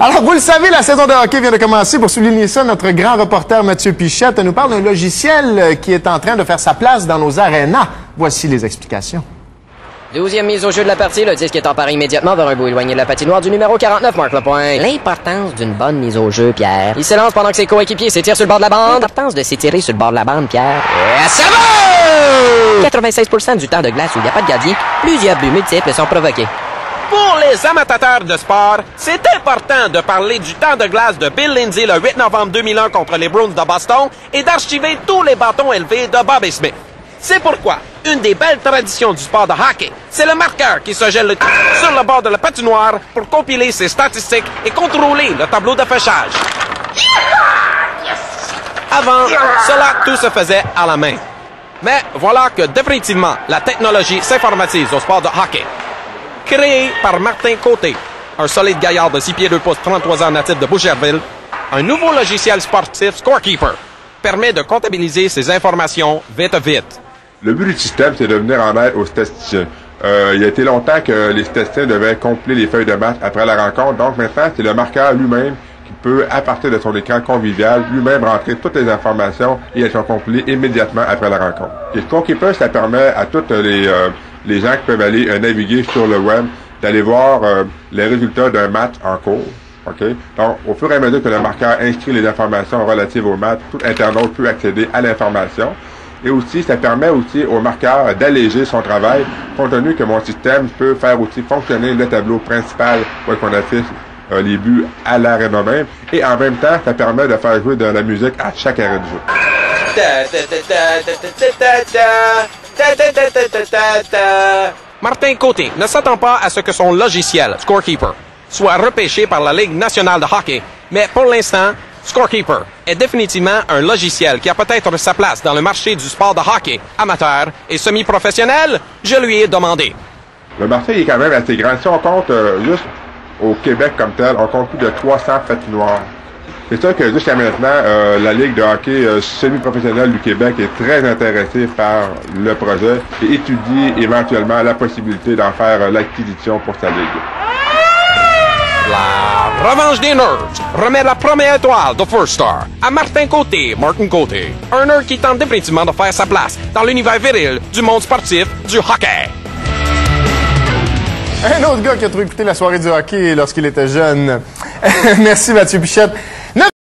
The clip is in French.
Alors, vous le savez, la saison de hockey vient de commencer. Pour souligner ça, notre grand reporter Mathieu Pichette nous parle d'un logiciel qui est en train de faire sa place dans nos arénas. Voici les explications. 12e mise au jeu de la partie, le disque est emparé immédiatement vers un bout éloigné de la patinoire du numéro 49, Marc Lapointe. L'importance d'une bonne mise au jeu, Pierre. Il s'élance pendant que ses coéquipiers s'étirent sur le bord de la bande. L'importance de s'étirer sur le bord de la bande, Pierre. Et ça va! 96% du temps de glace où il n'y a pas de gardien, plusieurs buts multiples sont provoqués. Pour les amateurs de sport, c'est important de parler du temps de glace de Bill Lindsay le 8 novembre 2001 contre les Bruins de Boston et d'archiver tous les bâtons élevés de Bobby Smith. C'est pourquoi une des belles traditions du sport de hockey, c'est le marqueur qui se gèle sur le bord de la patinoire pour compiler ses statistiques et contrôler le tableau d'affichage. Avant, cela tout se faisait à la main. Mais voilà que définitivement, la technologie s'informatise au sport de hockey. Créé par Martin Côté, un solide gaillard de 6 pieds 2 pouces, 33 ans natif de Boucherville, un nouveau logiciel sportif Scorekeeper permet de comptabiliser ces informations vite. Le but du système, c'est de venir en aide aux statisticiens. Il a été longtemps que les statisticiens devaient compléter les feuilles de match après la rencontre, donc maintenant, c'est le marqueur lui-même qui peut, à partir de son écran convivial, lui-même rentrer toutes les informations et elles sont compilées immédiatement après la rencontre. Et Scorekeeper, ça permet à tous les gens qui peuvent aller naviguer sur le web d'aller voir les résultats d'un match en cours. Okay? Donc, au fur et à mesure que le marqueur inscrit les informations relatives au match, tout internaute peut accéder à l'information. Et aussi, ça permet aussi au marqueur d'alléger son travail, compte tenu que mon système peut faire aussi fonctionner le tableau principal où on affiche les buts à l'aréna même. Et en même temps, ça permet de faire jouer de la musique à chaque arrêt de jeu. Martin Côté ne s'attend pas à ce que son logiciel, Scorekeeper, soit repêché par la Ligue nationale de hockey, mais pour l'instant, Scorekeeper est définitivement un logiciel qui a peut-être sa place dans le marché du sport de hockey amateur et semi-professionnel. Je lui ai demandé. Le marché est quand même assez grand. Si on compte juste au Québec comme tel, on compte plus de 300 patinoires. C'est sûr que jusqu'à maintenant, la Ligue de hockey semi-professionnelle du Québec est très intéressée par le projet et étudie éventuellement la possibilité d'en faire l'acquisition pour sa Ligue. La revanche des nerds remet la première étoile de First Star à Martin Côté, un nerd qui tente définitivement de faire sa place dans l'univers viril du monde sportif du hockey. Un autre gars qui a trop écouté la soirée du hockey lorsqu'il était jeune. Merci Mathieu Pichette.